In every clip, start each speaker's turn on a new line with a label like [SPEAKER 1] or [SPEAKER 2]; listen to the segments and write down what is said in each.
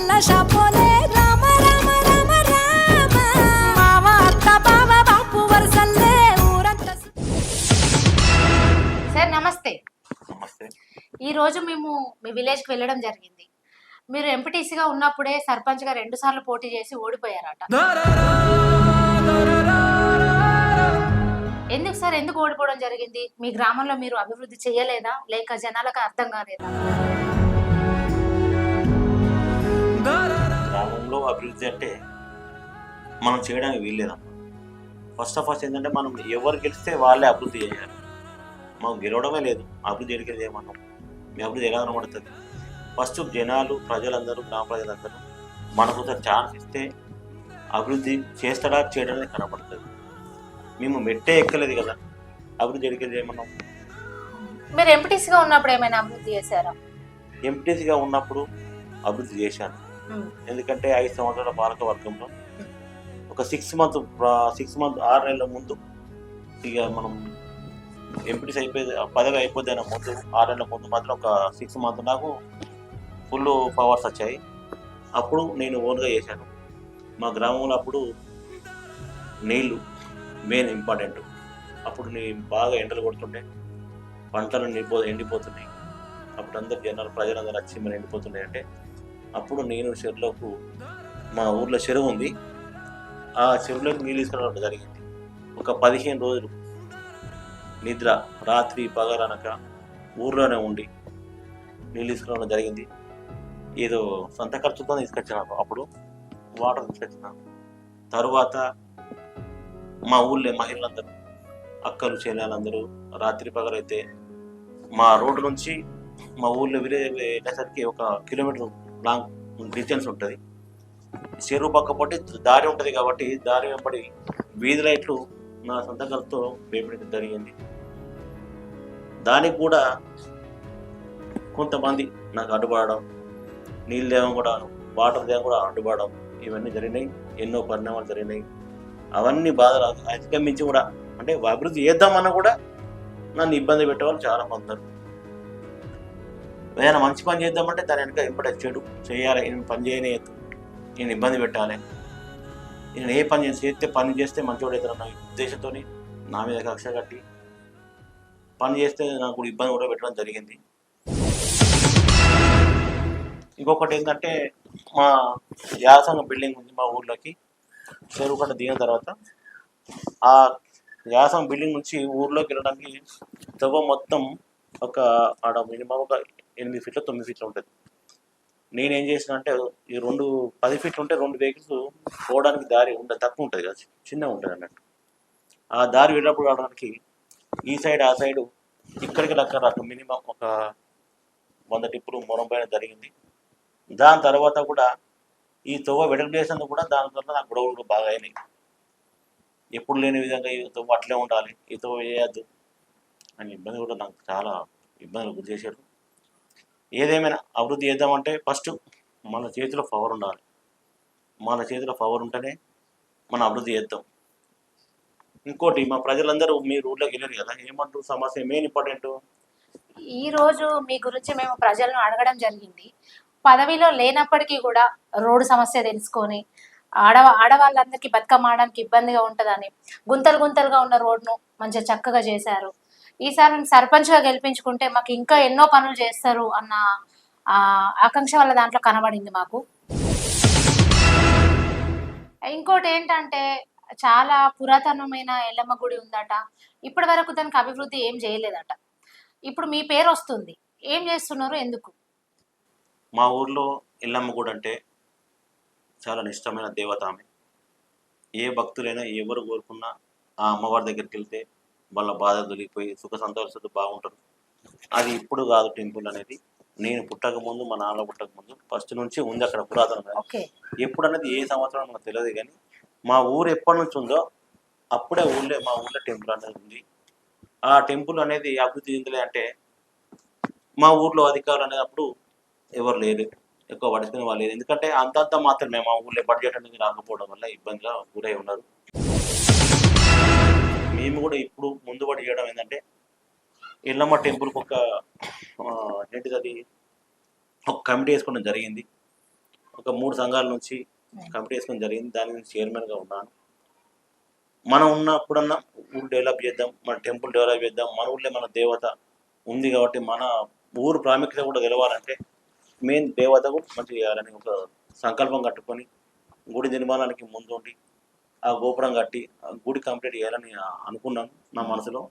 [SPEAKER 1] పూల షాపోలే రామ రామ రామ రామ మామ అత్త బావ బాపు వరసల్లే ఊరంతా.
[SPEAKER 2] సార్ నమస్తే.
[SPEAKER 3] నమస్తే.
[SPEAKER 2] ఈ రోజు మేము మీ విలేజ్కి వెళ్ళడం జరిగింది. మీరు ఎంపీటీసీగా ఉన్నప్పుడే సర్పంచ్గా 2 సార్లు పోటీ చేసి ఓడిపోయారట. ఎందుకు సార్, ఎందుకు ఓడిపోవడం జరిగింది? మీ గ్రామంలో మీరు అభివృద్ధి చేయలేదా, లేక జనాలకు అర్థం కాలేదా?
[SPEAKER 3] గ్రామంలో అభివృద్ధి అంటే మనం చేయడానికి వీల్లేదమ్మా. ఫస్ట్ ఆఫ్ ఆల్ ఏంటంటే మనం ఎవరు గెలిస్తే వాళ్ళే అభివృద్ధి చేయాలి. మనం గెలవడమే లేదు, అభివృద్ధి ఎడికేది ఏమన్నాం. మీ అభివృద్ధి ఎలా కనబడుతుంది? ఫస్ట్ జనాలు, ప్రజలందరూ, గ్రామ ప్రజలందరూ మనకు ఛాన్స్ ఇస్తే అభివృద్ధి చేస్తాడా చేయడమే కనబడుతుంది. మేము మెట్టే ఎక్కలేదు కదా, అభివృద్ధి ఎడికేది ఏమన్నాం.
[SPEAKER 2] మీరు ఎంపీటీసీగా ఉన్నప్పుడు ఏమైనా అభివృద్ధి చేశారా?
[SPEAKER 3] ఎంపీటీసీగా ఉన్నప్పుడు అభివృద్ధి చేశాను. ఎందుకంటే 5 సంవత్సరాల పాలక వర్గంలో ఒక 6 మంత్ 6 నెలల ముందు, ఇక మనం ఎంపీటీసీ అయిపోయింది, పదవి అయిపోద్ది అన్న ముందు 6 నెలల ముందు మాత్రం ఒక 6 మంత్ నాకు ఫుల్ పవర్స్ వచ్చాయి. అప్పుడు నేను ఓన్గా చేశాను. మా గ్రామంలో అప్పుడు నీళ్ళు మెయిన్ ఇంపార్టెంట్. అప్పుడు నేను బాగా ఎండలు కొడుతుండే, పంటలు ఎండిపోతున్నాయి. అప్పుడు అందరు జనాలు, ప్రజలందరూ వచ్చి మరి ఎండిపోతున్నాయి అంటే అప్పుడు నేను చెరువులకు, మా ఊర్లో చెరువు ఉంది, ఆ చెరువులోకి నీళ్ళు తీసుకురావడం జరిగింది. ఒక 15 రోజులు నిద్ర, రాత్రి పగలనక ఊర్లోనే ఉండి నీళ్ళు తీసుకురావడం జరిగింది. ఏదో సొంత ఖర్చుతో తీసుకొచ్చినాను. అప్పుడు వాటర్ తీసుకొచ్చినాను. తరువాత మా ఊళ్ళో మహిళలందరూ, అక్కలు చెల్లెలందరూ రాత్రి పగలైతే మా రోడ్డు నుంచి మా ఊళ్ళో విలేజ్ వెళ్ళేసరికి ఒక కిలోమీటర్ లాంగ్ డిస్టెన్స్ ఉంటుంది. చెరువు పక్క పొట్టి దారి ఉంటుంది కాబట్టి దారి వెంబడి వీధి లైట్లు నా సొంత ఖర్చుతో వేపడం జరిగింది. దానికి కూడా కొంతమంది నాకు అడ్డుపడడం, నీళ్ళు దేవం కూడా, వాటర్ దేవం కూడా అడ్డుపడడం, ఇవన్నీ జరిగినాయి. ఎన్నో పరిణామాలు జరిగినాయి. అవన్నీ బాధలు అధిగమించి కూడా, అంటే అభివృద్ధి చేద్దామన్నా కూడా నన్ను ఇబ్బంది పెట్టేవాళ్ళు చాలా మంది ఉన్నారు. ఏదైనా మంచి పని చేద్దామంటే దాని వెనక ఇప్పుడే చెడు చేయాలి, నేను పని చేయని, నేను ఇబ్బంది పెట్టాలి, నేను ఏ పని పని చేస్తే మంచివాడు అవుతారన్న ఉద్దేశంతో నా మీద కక్ష కట్టి పని చేస్తే నాకు ఇబ్బంది కూడా పెట్టడం జరిగింది. ఇంకొకటి ఏంటంటే, మా యాసంగ బిల్డింగ్ ఉంది మా ఊర్లోకి. చెరువు కట్ట దిగిన తర్వాత ఆ యాసంగ బిల్డింగ్ నుంచి ఊర్లోకి వెళ్ళడానికి తవ్వ మొత్తం ఒక ఆడ మినిమం ఒక 8 ఫీట్ల 9 ఫీట్ల ఉంటుంది. నేనేం చేసిన అంటే, ఈ 10 ఫీట్లు ఉంటే 2 వెహికల్స్ పోవడానికి దారి తక్కువ ఉంటుంది కదా, చిన్నగా ఉంటుంది అన్నట్టు. ఆ దారి వెళ్ళినప్పుడు రావడానికి ఈ సైడ్ ఆ సైడు ఇక్కడికి అక్కడ మినిమం ఒక 100 టిప్పులు మొరం పైన జరిగింది. దాని తర్వాత కూడా ఈ తవ్వ వెడల్ చేసినందుకు కూడా దాని తర్వాత నాకు గొడవలు బాగా అయినాయి. ఎప్పుడు లేని విధంగా ఈ తవ్వ అట్లే ఉండాలి, ఈ తవ్వ వేయద్దు అని ఇబ్బంది కూడా నాకు చాలా ఇబ్బందులు గురి చేశారు. ఏదేమైనా అభివృద్ధి చేద్దామంటే ఫస్ట్ మన చేతిలో పవర్ ఉండాలి. మన చేతిలో పవర్ ఉంటేనే మనం అభివృద్ధి చేద్దాం. ఇంకోటి, మా ప్రజలందరూ మీ ఊళ్ళోకి వెళ్ళారు కదా, ఏమంటారు సమస్య మెయిన్ ఇంపార్టెంట్.
[SPEAKER 2] ఈ రోజు మీ గురించి మేము ప్రజలను అడగడం జరిగింది. పదవిలో లేనప్పటికీ కూడా రోడ్డు సమస్య తెలుసుకొని ఆడవాళ్ళందరికీ బతుకమ్మ ఆడడానికి ఇబ్బందిగా ఉంటుందని గుంతలుగా ఉన్న రోడ్ను మంచిగా చక్కగా చేశారు. ఈసారి సర్పంచ్గా గెలిపించుకుంటే మాకు ఇంకా ఎన్నో పనులు చేస్తారు అన్న ఆకాంక్ష వాళ్ళ దాంట్లో కనబడింది మాకు. ఇంకోటి ఏంటంటే, చాలా పురాతనమైన ఎల్లమ్మ గుడి ఉందట. ఇప్పటి వరకు దానికి అభివృద్ధి ఏం చేయలేదట. ఇప్పుడు మీ పేరు వస్తుంది, ఏం చేస్తున్నారు, ఎందుకు?
[SPEAKER 3] మా ఊర్లో ఎల్లమ్మ గుడి అంటే చాలా నిష్టమైన దేవత. ఆమె ఏ భక్తులైనా ఎవరు కోరుకున్నా ఆ అమ్మవారి దగ్గరికి వెళ్తే వాళ్ళ బాధ తొలిగిపోయి సుఖ సంతోషాలతో బాగుంటారు. అది ఇప్పుడు కాదు, టెంపుల్ అనేది నేను పుట్టక ముందు, మా నాన్న పుట్టక ముందు ఫస్ట్ నుంచి ఉంది అక్కడ పురాతనంగా. ఎప్పుడు అనేది ఏ సంవత్సరం మనకు తెలియదు, కానీ మా ఊరు ఎప్పటి నుంచి ఉందో అప్పుడే మా ఊళ్ళో టెంపుల్ అనేది ఉంది. ఆ టెంపుల్ అనేది అభివృద్ధి చెందలే అంటే మా ఊర్లో అధికారులు అనేది అప్పుడు ఎవరు లేరు, ఎక్కువ పడుకునే వాళ్ళు లేదు. ఎందుకంటే అంతంత మాత్రమే మా ఊళ్ళో బడ్జెట్ అనేది రాకపోవడం వల్ల ఇబ్బందిగా గురై ఉన్నారు. మేము కూడా ఇప్పుడు ముందుబడి చేయడం ఏంటంటే, ఎల్లమ్మ టెంపుల్కి ఒక ఏంటిది అది ఒక కమిటీ వేసుకోవడం జరిగింది. ఒక 3 సంఘాల నుంచి కమిటీ వేసుకొని జరిగింది. దాని నుంచి చైర్మన్గా ఉన్నాను. మనం ఉన్నప్పుడన్నా ఊరు డెవలప్ చేద్దాం, మన టెంపుల్ డెవలప్ చేద్దాం, మన ఊళ్ళో మన దేవత ఉంది కాబట్టి మన ఊరు ప్రాముఖ్యత కూడా తెలవాలంటే మెయిన్ దేవతకు మంచిగా చేయాలని ఒక సంకల్పం కట్టుకొని గుడి నిర్మాణానికి ముందుండి ఆ గోపురం కట్టి ఆ గుడి కంప్లీట్ చేయాలని అనుకున్నాను నా మనసులో.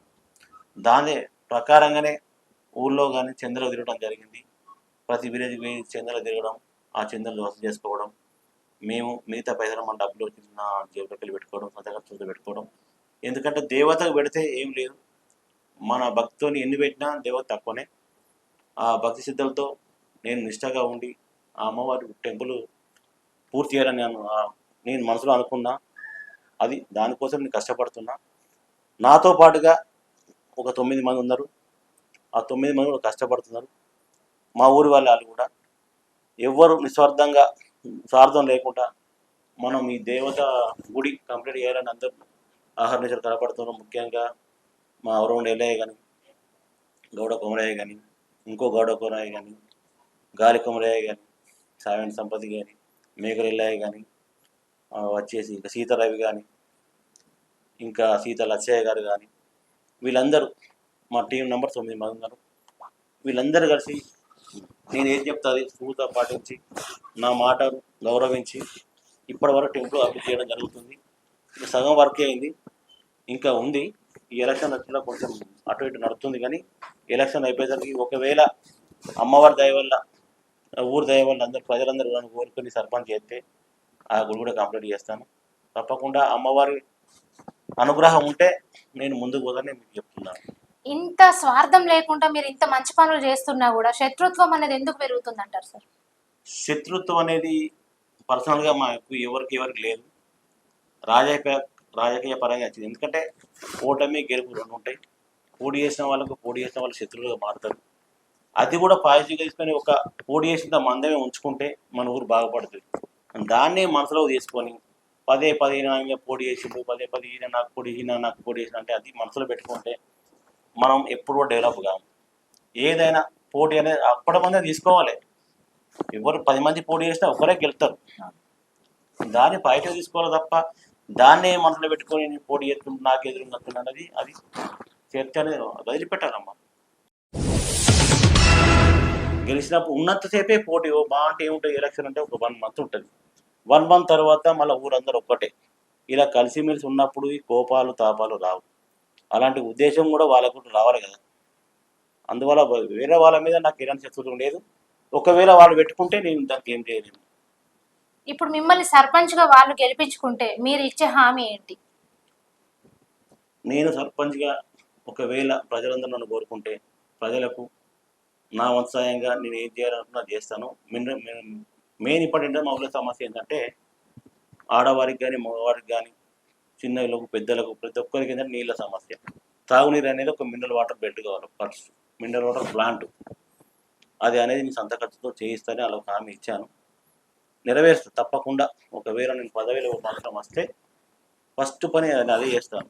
[SPEAKER 3] దాని ప్రకారంగానే ఊళ్ళో కానీ చంద్రలు తిరగడం జరిగింది. ప్రతి విలేజ్ పోయి చంద్రలు తిరగడం, ఆ చంద్రలు వసూలు చేసుకోవడం, మేము మిగతా పైసలు మన డబ్బులు నా జేబులోకి వెళ్ళి పెట్టుకోవడం, సొంత ఖర్చులతో పెట్టుకోవడం. ఎందుకంటే దేవతకు పెడితే ఏం లేదు, మన భక్తితోని ఎన్ని పెట్టినా దేవత తక్కువనే. ఆ భక్తి సిద్ధులతో నేను నిష్టగా ఉండి ఆ అమ్మవారి టెంపుల్ పూర్తి చేయాలని నేను మనసులో అనుకున్నా. అది దానికోసం నేను కష్టపడుతున్నా. నాతో పాటుగా ఒక 9 మంది ఉన్నారు. ఆ 9 మంది కూడా కష్టపడుతున్నారు. మా ఊరి వాళ్ళు కూడా ఎవ్వరు నిస్వార్థంగా స్వార్థం లేకుండా మనం ఈ దేవత గుడి కంప్లీట్ చేయాలని అందరూ ఆహర్నిశలు కనపడుతున్నాం. ముఖ్యంగా మా ఔరౌండ్ ఎల్లయ్య కానీ, గౌడ కొమరయ్య కానీ, ఇంకో గౌడ కొమరయ్య కానీ, గాలి కొమరయ్య కానీ, సావెన్ సంపతి కానీ, మేకల ఎల్లయ్య కానీ, వచ్చేసి ఇంకా సీతారవి కానీ, ఇంకా సీత లచ్చయ్య గారు కానీ, వీళ్ళందరూ మా టీం నెంబర్ 9 మంది ఉన్నారు. వీళ్ళందరూ కలిసి నేను ఏం చెప్తా అది స్ఫూర్తిగా పాటించి నా మాటను గౌరవించి ఇప్పటి వరకు టెంపుల్ అభివృద్ధి చేయడం జరుగుతుంది. సగం వర్క్ అయింది, ఇంకా ఉంది. ఈ ఎలక్షన్ వచ్చినా కొంచెం అటు ఇటు నడుస్తుంది. కానీ ఎలక్షన్ అయిపోయేసరికి ఒకవేళ అమ్మవారి దయ వల్ల ఊరి దయ వల్ల అందరు ప్రజలందరూ నన్ను కోరుకొని సర్పంచ్ చేస్తే ఆ గుడి కూడా కంప్లీట్ చేస్తాను. తప్పకుండా అమ్మవారి అనుగ్రహం ఉంటే నేను ముందుకు పోతానని మీకు చెప్తున్నాను.
[SPEAKER 2] ఇంత స్వార్థం లేకుండా మీరు ఇంత మంచి పనులు చేస్తున్నా కూడా శత్రుత్వం అనేది ఎందుకు పెరుగుతుంది అంటారు సార్?
[SPEAKER 3] శత్రుత్వం అనేది పర్సనల్గా మాకు ఎవరికి లేదు. రాజకీయ పరంగా వచ్చింది. ఎందుకంటే ఓటమి గెలుపు 2 ఉంటాయి. పోటీ చేసిన వాళ్ళు శత్రువులుగా మారుతారు. అది కూడా పాజిటివ్గా తీసుకొని ఒక పోటీ చేసిన మందమే ఉంచుకుంటే మన ఊరు బాగుపడుతుంది. దాన్నే మనసులో తీసుకొని పదే పోటీ చేసిండు, పదే ఈయన నాకు పోటీ చేసిన అంటే అది మనసులో పెట్టుకుంటే మనం ఎప్పుడూ డెవలప్ కాము. ఏదైనా పోటీ అనేది అప్పటి మందే తీసుకోవాలి. ఎవరు 10 మంది పోటీ చేసినా ఒకరే గెలుస్తారు. దాన్ని పాజిటివ్ తీసుకోవాలి తప్ప దాన్నే మనసులో పెట్టుకొని నేను పోటీ చేస్తున్నా నాకు ఎదురున్నట్టున్నా అన్నది అది చర్చ అనేది వదిలిపెట్టాలమ్మా. గెలిచినప్పుడు ఉన్నంతసేపే పోటీ బాగుంటే ఏముంటుంది. ఎలక్షన్ అంటే ఒక 1 మంత్ ఉంటుంది. 1 మంత్ తర్వాత మళ్ళీ ఊరందరూ ఒక్కటే. ఇలా కలిసిమెలిసి ఉన్నప్పుడు ఈ కోపాలు తాపాలు రావు. అలాంటి ఉద్దేశం కూడా వాళ్ళకు రావాలి కదా. అందువల్ల వేరే వాళ్ళ మీద నాకు ఎలాంటి శత్రుత్వం లేదు. ఒకవేళ వాళ్ళు పెట్టుకుంటే నేను దానికి ఏం చేయలేను.
[SPEAKER 2] ఇప్పుడు మిమ్మల్ని సర్పంచ్గా వాళ్ళు గెలిపించుకుంటే మీరు ఇచ్చే హామీ ఏంటి?
[SPEAKER 3] నేను సర్పంచ్గా ఒకవేళ ప్రజలందరూ నన్ను కోరుకుంటే ప్రజలకు నా వంశాయంగా నేను ఏం చేయాలనుకున్నా చేస్తాను. మెయిన్ ఇంపార్టెంట్ మా ఊళ్ళో సమస్య ఏంటంటే ఆడవారికి కానీ మగవారికి కానీ చిన్నలకు పెద్దలకు ప్రతి ఒక్కరికి ఏంటంటే నీళ్ళ సమస్య. తాగునీరు అనేది ఒక మినరల్ వాటర్ బెడ్ కావాలి. ఫస్ట్ మినరల్ వాటర్ ప్లాంట్ అది అనేది నేను సొంత ఖర్చుతో చేయిస్తానని అలా ఒక హామీ ఇచ్చాను. నెరవేరుస్తాను తప్పకుండా. ఒకవేళ నేను పదవిలో ఒక అవసరం వస్తే ఫస్ట్ పని అదే చేస్తాను.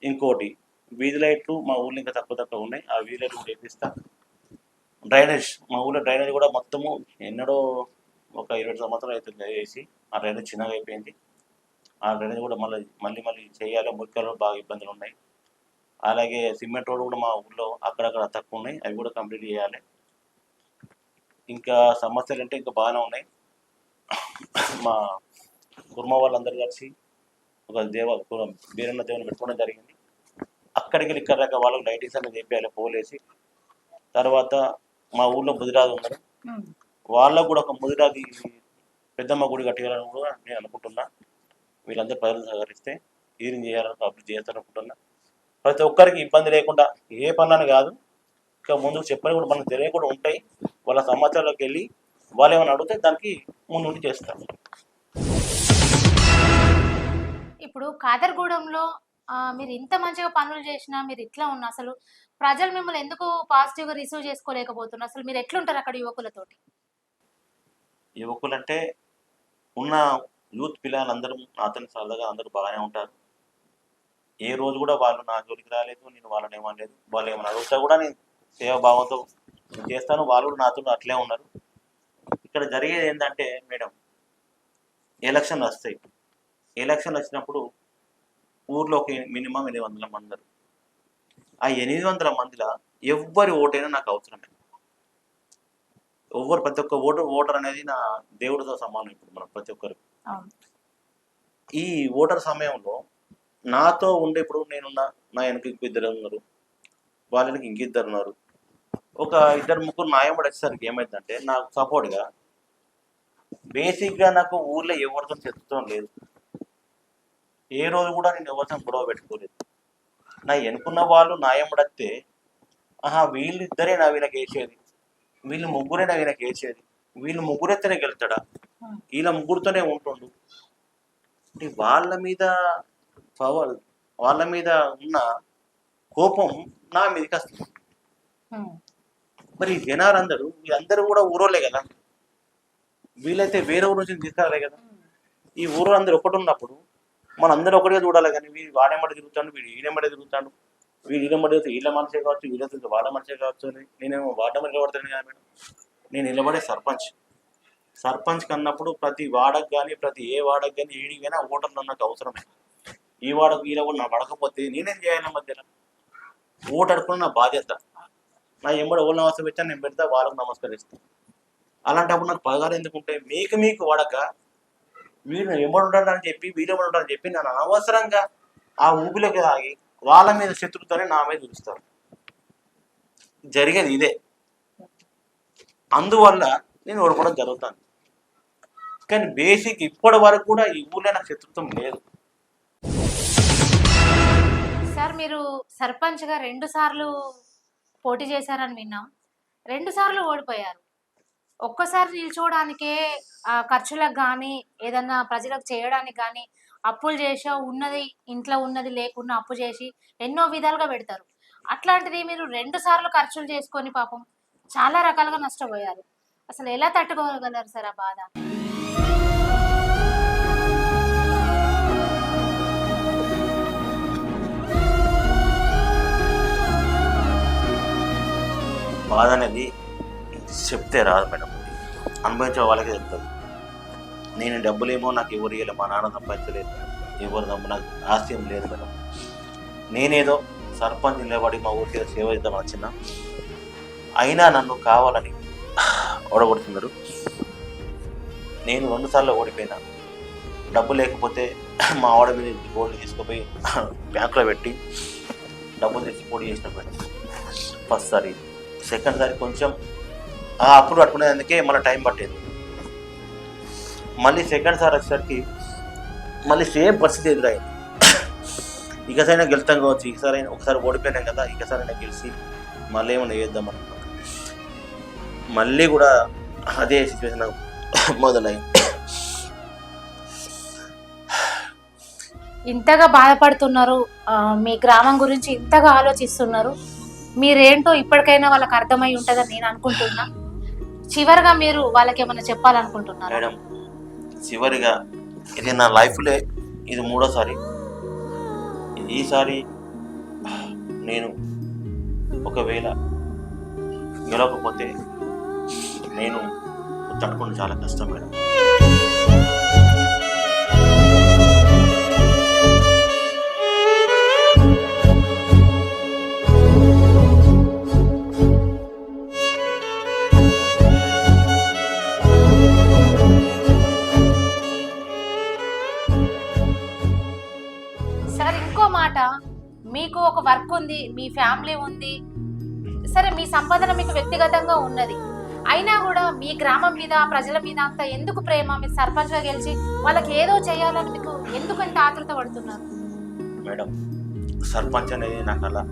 [SPEAKER 3] ఇంకోటి వీధి లైట్లు మా ఊళ్ళో ఇంకా తక్కువ ఉన్నాయి. ఆ వీధి లైట్లు కూడా వేపిస్తాను. డ్రైనేజ్ మా ఊళ్ళో డ్రైనేజ్ కూడా మొత్తము ఎన్నడో ఒక 20 సంవత్సరాలు అవుతుంది వేసి ఆ డ్రైనేజ్ చిన్నగా అయిపోయింది. ఆ డ్రైనేజ్ కూడా మళ్ళీ చేయాలి. మురికల్లో బాగా ఇబ్బందులు ఉన్నాయి. అలాగే సిమెంట్ రోడ్ కూడా మా ఊళ్ళో అక్కడక్కడ తక్కువ ఉన్నాయి, అవి కూడా కంప్లీట్ చేయాలి. ఇంకా సమస్యలు అంటే ఇంకా బాగానే ఉన్నాయి. మా కుర్మ వాళ్ళందరూ కలిసి ఒక బీరన్న దేవుని పెట్టుకోవడం జరిగింది. అక్కడికి వెళ్ళి ఇక్కడ దాకా వాళ్ళకి లైటింగ్స్ అనేది చెప్పాలి పోలేసి. తర్వాత మా ఊళ్ళో ముదిరాజు ఉన్నారు, వాళ్ళకు కూడా ఒక ముదిరాజు పెద్దమ్మ గుడి కట్టేయాలని కూడా నేను అనుకుంటున్నా. వీళ్ళందరూ ప్రజలు సహకరిస్తే ఈరిని చేయాలని అభివృద్ధి చేస్తారనుకుంటున్నా. ప్రతి ఒక్కరికి ఇబ్బంది లేకుండా ఏ పనులని కాదు, ఇంకా ముందుకు చెప్పని కూడా మనకు తెలియకుండా ఉంటాయి. వాళ్ళ సమాచారంలోకి వెళ్ళి వాళ్ళు ఏమైనా అడిగితే దానికి ముందుండి చేస్తారు.
[SPEAKER 2] ఇప్పుడు కాదర్గూడెంలో మీరు ఇంత మంచిగా పనులు చేసినా మీరు ఇట్లా ఉన్నా అసలు ప్రజలు మిమ్మల్ని ఎందుకు పాజిటివ్గా రిసీవ్ చేసుకోలేకపోతున్నారు? అసలు మీరు ఎట్లుంటారు అక్కడ యువకులతోటి?
[SPEAKER 3] యువకులంటే ఉన్న యూత్ పిల్లలందరూ నాతో సరదాగా అందరూ బాగానే ఉంటారు. ఏ రోజు కూడా వాళ్ళు నా జోలికి రాలేదు, నేను వాళ్ళని ఏమనలేదు. వాళ్ళు ఏమైనా అడుగుతా కూడా నేను సేవాభావంతో చేస్తాను. వాళ్ళు కూడా నాతో అట్లే ఉన్నారు. ఇక్కడ జరిగేది ఏంటంటే మేడం, ఎలక్షన్లు వస్తాయి. ఎలక్షన్లు వచ్చినప్పుడు ఊర్లో ఒక మినిమం 800 మంది. ఆ 800 మందిలో ఎవ్వరి ఓటైనా నాకు అవసరమే. ప్రతి ఒక్క ఓటర్ అనేది నా దేవుడితో సమానం. ఇప్పుడు మనం ప్రతి ఒక్కరు ఈ ఓటర్ సమయంలో నాతో ఉండే, ఇప్పుడు నేనున్నా, నా వెనక ఇంకిద్దరు ఉన్నారు, వాళ్ళ వెనక ఇంకిద్దరు ఉన్నారు, ఒక 2-3 నాయముడు వచ్చేసరికి ఏమైందంటే నాకు సపోర్ట్గా బేసిక్గా నాకు ఊర్లో ఎవరితో చెప్తాం లేదు. ఏ రోజు కూడా నేను ఎవరితో గొడవ పెట్టుకోలేదు. నా ఎన్నుకున్న వాళ్ళు నాయముడు వస్తే వీళ్ళిద్దరే నా వీళ్ళకి వేసేది, వీళ్ళు ముగ్గురే నా వీళ్ళకి వేసేది, వీళ్ళు ముగ్గురెత్తనే గెలుతాడా, వీళ్ళ ముగ్గురితోనే ఉంటుండు. వాళ్ళ మీద పవర్, వాళ్ళ మీద ఉన్న కోపం నా మీదకి వస్తుంది. మరి జనాలందరూ వీళ్ళందరూ కూడా ఊరోళ్ళే కదా, వీళ్ళైతే వేరే ఊరు నుంచి తీసుకురాలే కదా. ఈ ఊరు అందరూ ఒకటి ఉన్నప్పుడు మనందరూ ఒకటిగా చూడాలి. కానీ వీడు వాడేమడి తిరుగుతాడు, వీడు ఈయనెమ్మడే తిరుగుతాడు, వీడు ఈయనమ్మడి వీళ్ళ మనిషే కావచ్చు, వీళ్ళతో వాళ్ళ మనిషే కావచ్చు అని నేనేమో వాడమని నిలబడతాను కదా మేడం. నేను నిలబడే సర్పంచ్ కన్నప్పుడు ప్రతి వాడకు కానీ, ప్రతి ఏ వాడకు కానీ, ఏడికైనా ఓటర్లు నాకు అవసరమే. ఈ వాడకు వీళ్ళ కూడా నా పడకపోతే నేనేం చేయాలి? మధ్యలో ఓటు అడుకున్న నా బాధ్యత. నా ఎంబడి ఓళ్ళ అవసరం పెట్టా, నేను పెడతా, వాళ్ళకు నమస్కరిస్తాను. అలాంటప్పుడు నాకు పదగాలు ఎందుకుంటే మీకు వాడక వీళ్ళు ఎంబడి ఉంటాడని చెప్పి, వీళ్ళు ఎంబడి ఉంటారని చెప్పి నన్ను అనవసరంగా ఆ ఊపిలోకి ఆగి వాళ్ళ మీద శత్రుతోనే నా మీద చూపిస్తారు. జరిగేది ఇదే. అందువల్ల నేను ఓడిపోవడం జరుగుతాను. కానీ బేసిక్ ఇప్పటి వరకు కూడా ఈ ఊళ్ళో నాకు శత్రుత్వం లేదు.
[SPEAKER 2] సార్, మీరు సర్పంచ్గా 2 సార్లు పోటీ చేశారని విన్నాం. 2 సార్లు ఓడిపోయారు. ఒక్కసారి నిల్చోవడానికే ఖర్చులకు కానీ, ఏదన్నా ప్రజలకు చేయడానికి కానీ అప్పులు చేసా, ఉన్నది ఇంట్లో ఉన్నది లేకుండా అప్పు చేసి ఎన్నో విధాలుగా పెడతారు. అట్లాంటిది మీరు 2 సార్లు ఖర్చులు చేసుకొని పాపం చాలా రకాలుగా నష్టపోయారు. అసలు ఎలా తట్టుకోగలరు సార్ ఆ బాధ?
[SPEAKER 3] బాధ అనేది చెప్తే రాదు మేడం, అనుభవించే వాళ్ళకే చెప్తుంది. నేను డబ్బులేమో నాకు ఎవరు ఇవ్వలేదు, మా నాన్న సంపాదించలేదు, ఎవరు నాకు ఆస్తి ఏం లేదు మేడం. నేనేదో సర్పంచ్ నిలబడి మా ఊరికి సేవ చేద్దామని వచ్చిన, అయినా నన్ను కావాలని ఓడగొడుతున్నారు. నేను 2 సార్లు ఓడిపోయినా. డబ్బు లేకపోతే మా ఆవిడ మీద గోల్డ్ తీసుకుపోయి బ్యాంకులో పెట్టి డబ్బులు తెచ్చి పోటీ చేసిన మేడం ఫస్ట్ సారి. సెకండ్ సారి కొంచెం అప్పుడు పట్టుకునేందుకే మళ్ళీ టైం పట్టేది. మళ్ళీ సెకండ్ సారి వచ్చేసరికి మళ్ళీ సేమ్ పరిస్థితి ఎదురైంది. ఇకసైనా గెలుస్తాం కావచ్చు, ఈసారి ఒకసారి ఓడిపోయినాం కదా, ఇకసారైనా గెలిచి మళ్ళీ ఏమైనా చేద్దాం అనుకున్నాం. మళ్ళీ కూడా అదే సిచ్యువేషన్ మొదలైంది.
[SPEAKER 2] ఇంతగా బాధపడుతున్నారు, మీ గ్రామం గురించి ఇంతగా ఆలోచిస్తున్నారు. మీరేంటో ఇప్పటికైనా వాళ్ళకి అర్థమై ఉంటుందని నేను అనుకుంటున్నా. చివరిగా మీరు వాళ్ళకి ఏమైనా చెప్పాలనుకుంటున్నారు?
[SPEAKER 3] మేడం, చివరిగా ఇది నా లైఫ్లో ఇది 3వ సారి. ఈసారి నేను ఒకవేళ గెలవకపోతే నేను తట్టుకోవడం చాలా కష్టం మేడం.
[SPEAKER 2] సార్, ఇంకో మాట, మీకు ఒక వర్క్ ఉంది, మీ ఫ్యామిలీ ఉంది, సరే మీ సంపాదన మీకు వ్యక్తిగతంగా ఉన్నది, అయినా కూడా మీ గ్రామం మీద, ప్రజల మీద అంత ఎందుకు ప్రేమ? మీరు సర్పంచ్గా గెలిచి వాళ్ళకి ఏదో చేయాలని మీకు ఎందుకు ఎంత ఆతృత పడుతున్నారు?
[SPEAKER 3] మేడం, సర్పంచ్ అనేది నాకు అలా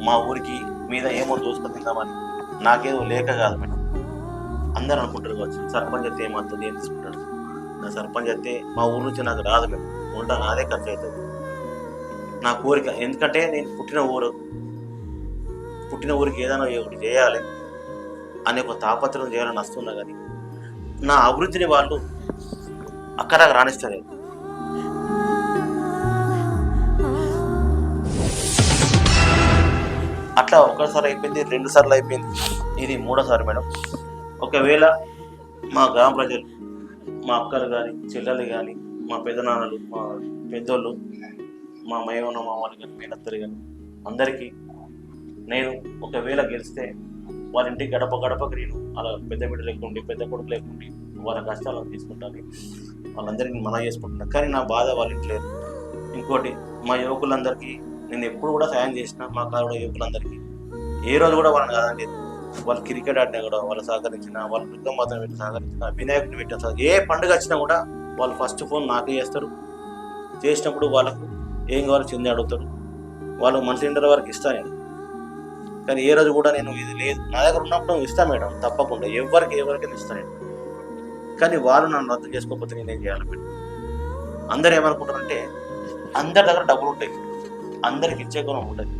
[SPEAKER 3] మా ఊరికి మీద ఏమో దోసుకొని తిందామని నాకేదో లేక కాదు మేడం. అందరూ అనుకుంటారు కావచ్చు సర్పంచ్ అయితే ఏమవుతుంది, ఏం తీసుకుంటాడు. నా సర్పంచ్ అయితే మా ఊరు నుంచి నాకు రాదు మేడం, ఉంటా నాదే ఖర్చు అవుతుంది. నా కోరిక, ఎందుకంటే నేను పుట్టిన ఊరికి ఏదైనా ఒకటి చేయాలి అనే ఒక తాపత్రం చేయాలని వస్తున్నా. కానీ నా అభివృద్ధిని వాళ్ళు అక్కడ రాణిస్తారు. అట్లా ఒకసారి అయిపోయింది, 2 సార్లు అయిపోయింది, ఇది 3వ సారి మేడం. ఒకవేళ మా గ్రామ ప్రజలు, మా అక్కలు కానీ, చెల్లెలు కానీ, మా పెదనాన్నలు, మా పెద్దోళ్ళు, మా మయోన్న మా వాళ్ళు కానీ, మేనత్తలు కానీ అందరికీ నేను ఒకవేళ గెలిస్తే వాళ్ళ ఇంటికి గడప గడపకి నేను అలా పెద్ద బిడ్డ లేకుండి, పెద్ద కొడుకు లేకుండి వాళ్ళ కష్టాలను తీసుకుంటాను, వాళ్ళందరికీ మనం చేసుకుంటున్నాను. కానీ నా బాధ వాళ్ళ ఇంటి లేదు. ఇంకోటి, మా యువకులందరికీ నేను ఎప్పుడు కూడా సాయం చేసిన, మా కారుడ యువకులందరికీ ఏ రోజు కూడా వాళ్ళని కాదలేదు. వాళ్ళు క్రికెట్ ఆడినా కూడా వాళ్ళు సహకరించిన, వాళ్ళు దుర్గమాతను పెట్టి సహకరించిన, వినాయకుడిని పెట్టిన, ఏ పండుగ వచ్చినా కూడా వాళ్ళు ఫస్ట్ ఫోన్ నాకే చేస్తారు. చేసినప్పుడు వాళ్ళకు ఏం కావాలో చెంది అడుగుతారు. వాళ్ళు మనసు ఇంటర్ వరకు ఇస్తాను. కానీ ఏ రోజు కూడా నేను ఇది లేదు నా దగ్గర ఉన్నప్పుడు ఇస్తాను మేడం, తప్పకుండా ఎవరికైనా ఇస్తాను నేను. కానీ వాళ్ళు నన్ను రద్దు చేసుకోకపోతే నేనేం చేయాలి మేడం? అందరు ఏమనుకుంటారంటే అందరి దగ్గర డబ్బులు ఉంటాయి, అందరికి ఇచ్చే గుణం ఉంటుంది.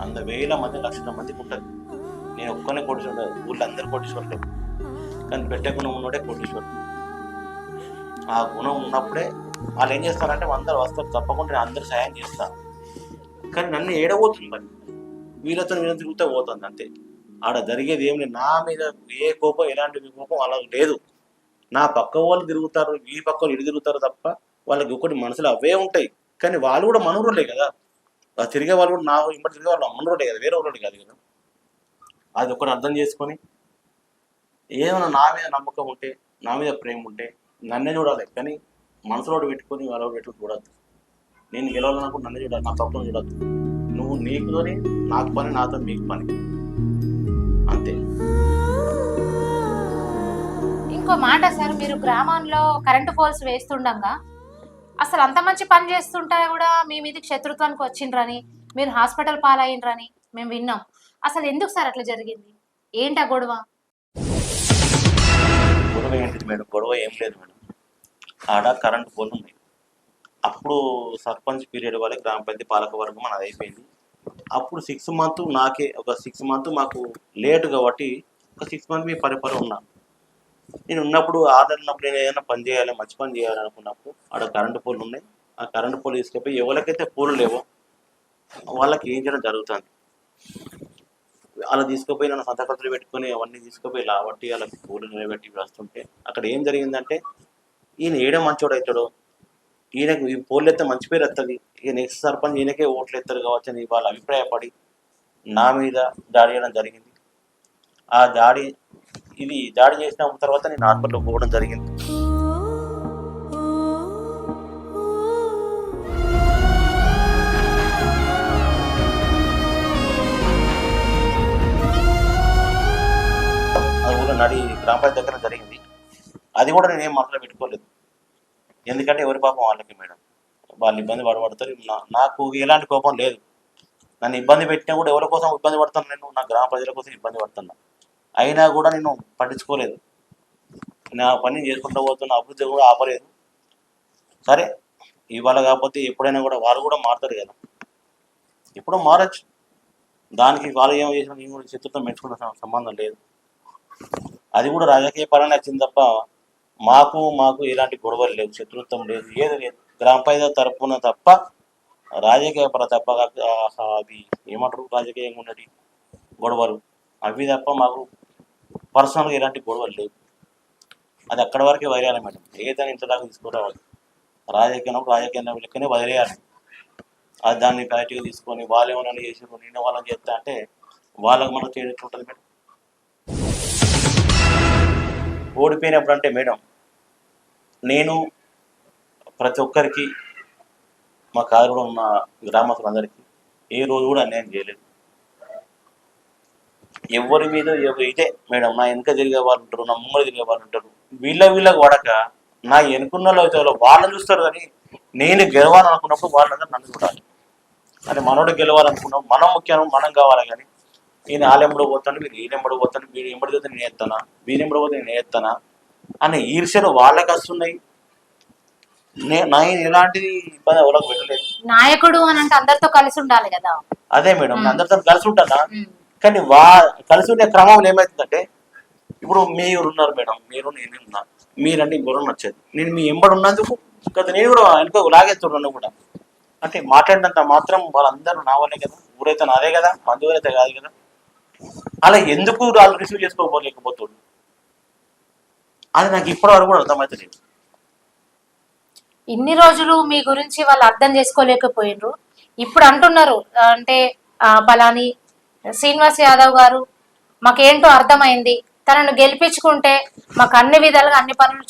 [SPEAKER 3] 100,000 మంది 1,00,000 మందికి ఉంటుంది. నేను ఒక్కనే కోటీశ్వరుడు, ఊళ్ళో అందరు కోటీశ్వరుడు. కానీ పెట్టే గుణం ఉన్నోడే కోటీశ్వరుడు. ఆ గుణం ఉన్నప్పుడే వాళ్ళు ఏం చేస్తారంటే అందరు వస్తారు, తప్పకుండా నేను అందరు సాయం చేస్తాను. కానీ నన్ను ఏడబోతుంది మరి, వీళ్ళతో తిరుగుతూ పోతుంది అంతే. ఆడ జరిగేది ఏం లేదు. నా మీద ఏ కోపం, ఎలాంటి కోపం అలా లేదు. నా పక్క వాళ్ళు తిరుగుతారు, ఈ పక్క వాళ్ళు ఇటు తిరుగుతారు తప్ప వాళ్ళకి ఒకటి మనసులో అవే ఉంటాయి. కానీ వాళ్ళు కూడా మనూరులే కదా, తిరిగే వాళ్ళు కూడా నా ఇంటి తిరిగే వాళ్ళు మనూరులే కదా, వేరే ఊళ్ళో కాదు కదా. అది ఒకటి అర్థం చేసుకొని ఏమైనా నా మీద నమ్మకం ఉంటే, నా మీద ప్రేమ ఉంటే నన్నే చూడాలి. కానీ మనసులో పెట్టుకొని వాళ్ళ పెట్టుకుని చూడద్దు. నేను గెలవాలనుకుంటే నన్ను చూడాలి, నా తప్పును చూడద్దు. నువ్వు నీకుతోనే నాకు పని, నాతో మీకు పని, అంతే.
[SPEAKER 2] ఇంకో మాట సార్, మీరు గ్రామంలో కరెంటు పోల్స్ వేస్తుండగా అసలు అంత మంచి పని చేస్తుంటా కూడా మీ మీదకి శత్రుత్వానికి వచ్చిండ్రని, మీరు హాస్పిటల్ పాలయ్యిండ్రని మేము విన్నాం. అసలు ఎందుకు సార్ అట్లా జరిగింది? ఏంటా గొడవ?
[SPEAKER 3] గొడవ ఏంటిది మేడం? గొడవ ఏం లేదు మేడం. ఆడ కరెంటు పోల్ ఉన్నాయి. అప్పుడు సర్పంచ్ పీరియడ్ వాళ్ళకి గ్రామ పంచాయతీ పాలక వర్గం అది అయిపోయింది. అప్పుడు 6 months నాకే, ఒక 6 months మాకు లేటు కాబట్టి ఒక 6 months మీ పరిపాలన ఉన్నా. నేను ఉన్నప్పుడు ఆదరణప్పుడు నేను ఏదైనా పని చేయాలి, మంచి పని చేయాలి అనుకున్నప్పుడు ఆడ కరెంటు పోలు ఉన్నాయి. ఆ కరెంటు పోలు తీసుకుపోయి ఎవరికైతే పోలు లేవో వాళ్ళకి ఏం చేయడం జరుగుతుంది. అలా తీసుకుపోయి నన్ను సంతకర్తలు పెట్టుకొని అవన్నీ తీసుకుపోయి లాబట్టి వాళ్ళకి పూలు నిలబెట్టి వస్తుంటే అక్కడ ఏం జరిగిందంటే, ఈయన ఏడే మంచోడు అవుతాడు, ఈయనకు ఈ పోలు ఎత్తే మంచి పేరు వస్తుంది, ఇక నెక్స్ట్ సర్పంచ్ ఈయనకే ఓట్లు ఎత్తారు కావచ్చు అని వాళ్ళు అభిప్రాయపడి నా మీద దాడి చేయడం జరిగింది. ఆ దాడి చేసిన తర్వాత నేను హాస్పిటల్కి పోవడం జరిగింది. అది ఊళ్ళో నడి గ్రామ పంచాయతీ దగ్గర జరిగింది. అది కూడా నేనేం మనసులో పెట్టుకోలేదు. ఎందుకంటే ఎవరి పాపం వాళ్ళకి మేడం, వాళ్ళు ఇబ్బంది పడతారు. నాకు ఎలాంటి కోపం లేదు. నన్ను ఇబ్బంది పెట్టినా కూడా ఎవరి కోసం ఇబ్బంది పడతాను నేను? నా గ్రామ ప్రజల కోసం ఇబ్బంది పడుతున్నా. అయినా కూడా నేను పట్టించుకోలేదు. నా పని చేసుకుంటూ పోతున్న, అభివృద్ధి కూడా ఆపలేదు. సరే, ఇవాళ కాకపోతే ఎప్పుడైనా కూడా వాళ్ళు కూడా మారుతారు కదా, ఎప్పుడో మారచ్చు. దానికి వాళ్ళు ఏమో చేసినా నేను కూడా శత్రుత్వం మెచ్చుకున్న సంబంధం లేదు. అది కూడా రాజకీయ పరంగా వచ్చింది తప్ప మాకు ఎలాంటి గొడవలు లేవు, శత్రుత్వం లేదు, ఏది లేదు. గ్రామ పంచాయతీ తరపున తప్ప రాజకీయ పర తప్ప అవి ఏమంటారు, రాజకీయంగా ఉన్నది గొడవలు అవి తప్ప మాకు పర్సనల్గా ఎలాంటి గొడవలు లేవు. అది అక్కడ వరకే వదిలేయాలి మేడం. ఏదైనా ఇంతదాకా తీసుకురావాలి. రాజకీయ లెక్కనే వదిలేయాలి. అది దాన్ని కరెక్ట్గా తీసుకొని వాళ్ళు ఏమైనా చేసారు, నేను వాళ్ళని చెప్తా అంటే వాళ్ళకి మనం చేయడం ఉంటుంది మేడం. ఓడిపోయినప్పుడు అంటే మేడం, నేను ప్రతి ఒక్కరికి, మా కారులో ఉన్న గ్రామస్తులందరికీ ఏ రోజు కూడా అన్యాయం చేయలేదు. ఎవరి మీద ఇదే మేడం, నా వెనుక తిరిగే వాళ్ళు ఉంటారు, నా ముంగడు తిరిగే వాళ్ళు ఉంటారు. వీళ్ళకి వాడక నా వెనుకున్న వాళ్ళని చూస్తారు. కానీ నేను గెలవాలనుకున్నప్పుడు వాళ్ళందరూ నన్ను చూడాలి. అని మనోడు గెలవాలనుకున్నాం, మనం ముఖ్యం, మనం కావాలి. కానీ నేను వాళ్ళెంబడి పోతాను, మీరు వీళ్ళెంబడి పోతాను, వీడు ఎంబడి పోతే నేను వేస్తానా, వీళ్ళెంబడి పోతే నేను వేస్తానా అనే ఈర్ష్యలు వాళ్ళకి వస్తున్నాయి. నేను ఎలాంటిది ఇబ్బంది ఎవరికి పెట్టలేదు.
[SPEAKER 2] నాయకుడు అని అంటే అందరితో కలిసి ఉండాలి కదా.
[SPEAKER 3] అదే మేడం, అందరితో కలిసి ఉంటానా. కానీ కలిసి ఉండే క్రమంలో ఏమవుతుందంటే, ఇప్పుడు మీరు ఉన్నారు మేడం, నేను ఉన్నా, మీరంటే ఇంకొక నచ్చేది, నేను మీ ఎంబడి ఉన్నందుకు కదా నేను కూడా వెనుక లాగేస్తున్నాను కూడా. అంటే మాట్లాడినంత మాత్రం వాళ్ళందరూ నా వాళ్ళే కదా, ఊరైతే నాదే కదా, బంధువులైతే కాదు కదా. అలా ఎందుకు వాళ్ళు రిసీవ్ చేసుకోలేకపోతుంది? అది నాకు ఇప్పటి వరకు కూడా అర్థమవుతలేదు.
[SPEAKER 2] ఇన్ని రోజులు మీ గురించి వాళ్ళు అర్థం చేసుకోలేకపోయినరు, ఇప్పుడు అంటున్నారు అంటే పలాని శ్రీనివాస్ యాదవ్ గారు మాకేంటో అర్థమైంది, తనను గెలిపించుకుంటే మాకు అన్ని విధాలుగా అన్ని పనులు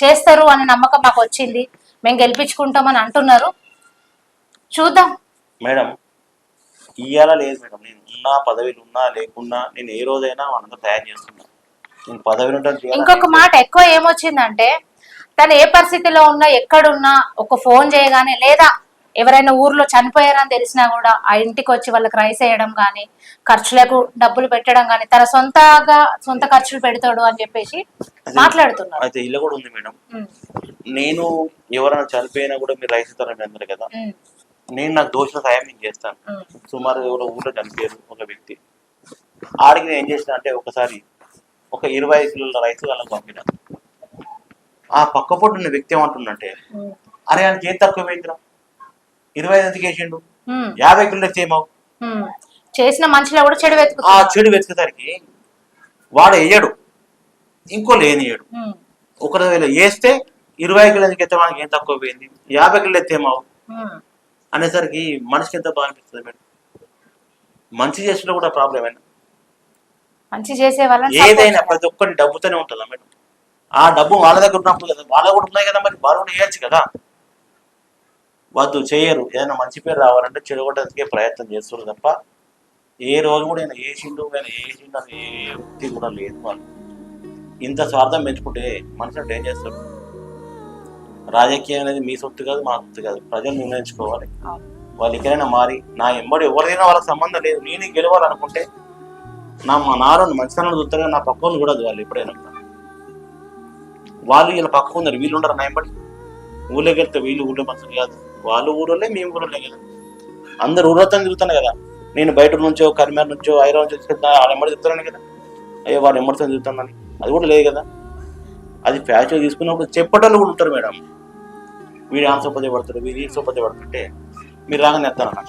[SPEAKER 2] చేస్తారు అనే నమ్మకం మాకు వచ్చింది, మేము గెలిపించుకుంటామని అంటున్నారు. చూద్దాం
[SPEAKER 3] మేడం. ఇయ్యాల లేదు మేడం, నేను ఉన్నా పదవిలు ఉన్నా లేకున్నా నేను ఏ రోజైనా వాళ్ళంతా తయారు చేస్తున్నా. నేను పదవిలు ఉంటాను.
[SPEAKER 2] ఇంకొక మాట ఎక్కువ ఏమొచ్చిందంటే తను ఏ పరిస్థితిలో ఉన్నా ఎక్కడున్నా ఒక ఫోన్ చేయగానే, లేదా ఎవరైనా ఊర్లో చనిపోయారని తెలిసినా కూడా ఆ ఇంటికి వచ్చి వాళ్ళకి రైస్ వేయడం కానీ, ఖర్చులకు డబ్బులు పెట్టడం కానీ, తన సొంత ఖర్చులు పెడతాడు అని చెప్పేసి మాట్లాడుతున్నారు.
[SPEAKER 3] అయితే ఇల్లు కూడా ఉంది మేడం. నేను ఎవరైనా చనిపోయినా కూడా మీరు రైస్ ఇస్తారని అందరు కదా, నేను నాకు దోషుల సాయం నేను చేస్తాను. సుమారు ఎవరో ఊళ్ళో చనిపోయారు ఒక వ్యక్తి, ఆడికి నేను ఏం చేసిన అంటే ఒకసారి ఒక 20 కిలోల రైస్ వాళ్ళకి పంపిన. ఆ పక్క పొట్టు ఉన్న వ్యక్తి ఏమంటుందంటే, అరే ఆయనకి ఏం తక్కువ వేయించరా, 25 ఎందుకు వేసిండు, 50 కిలోలు ఏమావు
[SPEAKER 2] చేసిన మనిషిలో కూడా
[SPEAKER 3] ఆ చెడు వెతుకుతారికి వాడు వేయడు, ఇంకో లేనియడు. ఒకవేళ వేస్తే 20 కిలో ఎందుకు ఎత్తే మనకి ఏం తక్కువ పోయింది, 50 కిలో ఎత్తేమావు అనేసరికి మనిషికి ఎంత బాగా అనిపిస్తుంది మేడం. మంచి చేసిన కూడా ప్రాబ్లం అయినా,
[SPEAKER 2] మంచి చేసే వాళ్ళ
[SPEAKER 3] ఏదైనా ప్రతి ఒక్కరి డబ్బుతోనే ఉంటుందా మేడం. ఆ డబ్బు వాళ్ళ దగ్గర ఉన్నప్పుడు కదా, వాళ్ళ కూడా ఉన్నాయి కదా, మరి వాళ్ళు కూడా వేయచ్చు కదా. వద్దు చేయరు. ఏదైనా మంచి పేరు రావాలంటే చెడగొట్టడానికి ప్రయత్నం చేస్తున్నారు తప్ప ఏ రోజు కూడా ఆయన వేసిండు అని ఏ వృత్తి కూడా లేదు. వాళ్ళు ఇంత స్వార్థం పెంచుకుంటే మనుషులు ఏం చేస్తారు. రాజకీయం అనేది మీ సొత్తు కాదు, మా సొత్తు కాదు, ప్రజలు నిర్ణయించుకోవాలి. వాళ్ళు ఎక్కడైనా మారి నా ఎంబడి ఎవరిదైనా వాళ్ళకి సంబంధం లేదు, నేను గెలవాలనుకుంటే మా నాన్న మంచితనం చూస్తారు, నా పక్కన కూడా వాళ్ళు ఎప్పుడైనా వాళ్ళు వీళ్ళ పక్క ఉన్నారు, వీళ్ళు ఉండరు నా ఎంబడి. ఊళ్ళోకి వెళ్తే వీళ్ళు ఊళ్ళో మనుషులు కాదు, వాళ్ళు ఊరోళ్ళే మేము ఊరోళ్ళే కదా. అందరు ఊరొత్తం తిరుగుతాను కదా. నేను బయట నుంచో కరిమేర నుంచో ఐరా నుంచో తీసుకెళ్తా వాళ్ళ ఎంబడి తిరుగుతాను కదా. అయ్యో వాళ్ళు ఎంబడితో తిరుగుతానని అది కూడా లేదు కదా. అది ఫ్యాషన్ తీసుకున్నప్పుడు చెప్పటోళ్ళు కూడా ఉంటారు మేడం. వీడు ఆమె సోపతి పడతారు, వీడు ఈ సోపతి పడుతుంటే మీరు రాగానే ఎత్తారన్నా,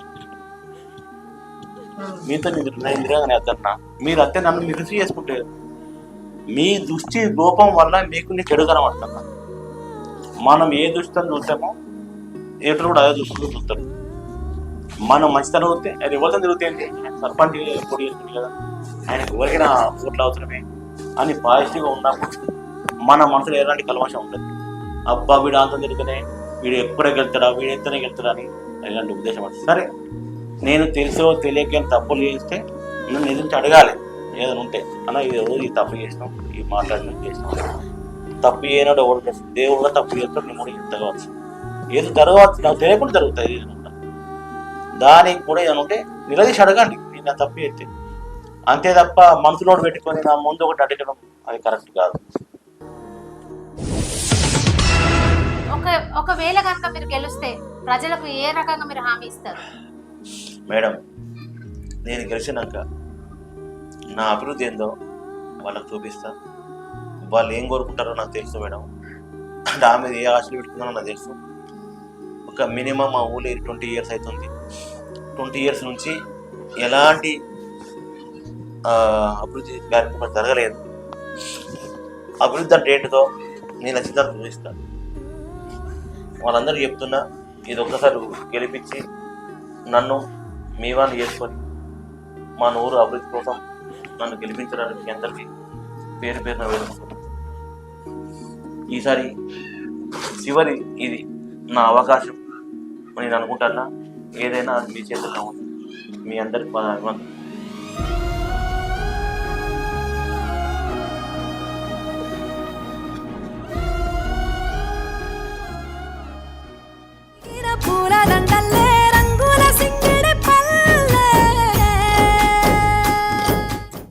[SPEAKER 3] మీతో నేను రాగానే ఎత్తారన్నా. మీరు అత్తే నన్ను మీరు రిసీవ్ చేసుకుంటే మీ దృష్టి లోపం వల్ల మీకు నేను చెడు కనబడుతున్నా. మనం ఏ దృష్టిని చూస్తామో ఎదురు కూడా అదే దృష్టిలో చూస్తారు. మనం మంచితనం వస్తే అది ఎవరితో తిరుగుతాయండి, సర్పంచ్ పోటీ చేస్తుంది కదా, ఆయనకు ఎవరికైనా ఓట్లు అవసరమే అని పాజిటివ్గా ఉన్నప్పుడు మన మనసులో ఎలాంటి కల్మషం ఉంటుంది. అబ్బా వీడు అంతం తిరుగుతానే, వీడు ఎప్పుడే గెలుతాడా, వీడు ఎంతనే గెలుతాడా అని ఇలాంటి ఉద్దేశం వస్తుంది. సరే నేను తెలుసో తెలియక తప్పులు చేస్తే నన్ను ఎదురించి అడగాలి ఏదైనా ఉంటే, అన్న ఇది రోజు ఈ తప్పు చేసినాం, ఈ మాట్లాడినట్టు చేసినాం, తప్పు చేయనాడు ఎవరు దేవుడు కూడా తప్పు చేస్తాడు, నేను కూడా జరగవచ్చు, ఏదో జరగవచ్చు, నాకు తెలియకుండా జరుగుతుంది ఏదైనా. దానికి కూడా ఏమైనా ఉంటే నిలదీసి అడగండి, నేను నా తప్పు చేస్తే. అంతే తప్ప మనసులో పెట్టుకొని నా ముందు ఒకటి అడగడం అది కరెక్ట్ కాదు.
[SPEAKER 2] ఒకవేళ కనుక మీరు గెలిస్తే ప్రజలకు ఏ రకంగా మీరు హామీ ఇస్తారు?
[SPEAKER 3] మేడం నేను గెలిచినాక నా అభివృద్ధి ఏందో వాళ్ళకి చూపిస్తా. వాళ్ళు ఏం కోరుకుంటారో నాకు తెలుసు మేడం. నా మీద ఏ ఆశలు పెట్టుకున్నారో నాకు తెలుసు. ఒక మినిమం మా ఊళ్ళో 20 years అవుతుంది. 20 years నుంచి ఎలాంటి అభివృద్ధి కార్యక్రమం జరగలేదు. అభివృద్ధి అంటే ఏంటిదో నేను నచ్చిదాన్ని చూపిస్తాను. వాళ్ళందరూ చెప్తున్నా, ఇది ఒక్కసారి గెలిపించి నన్ను మీ వాళ్ళు చేసుకొని మా ఊరు అభివృద్ధి కోసం నన్ను గెలిపించడానికి అందరికీ పేరు పేరున వేడుకుంటున్నాను. ఈసారి చివరి ఇది నా అవకాశం నేను అనుకుంటున్నా. ఏదైనా మీ చేతుల్లో ఉంది. మీ అందరికి
[SPEAKER 1] పూల దండ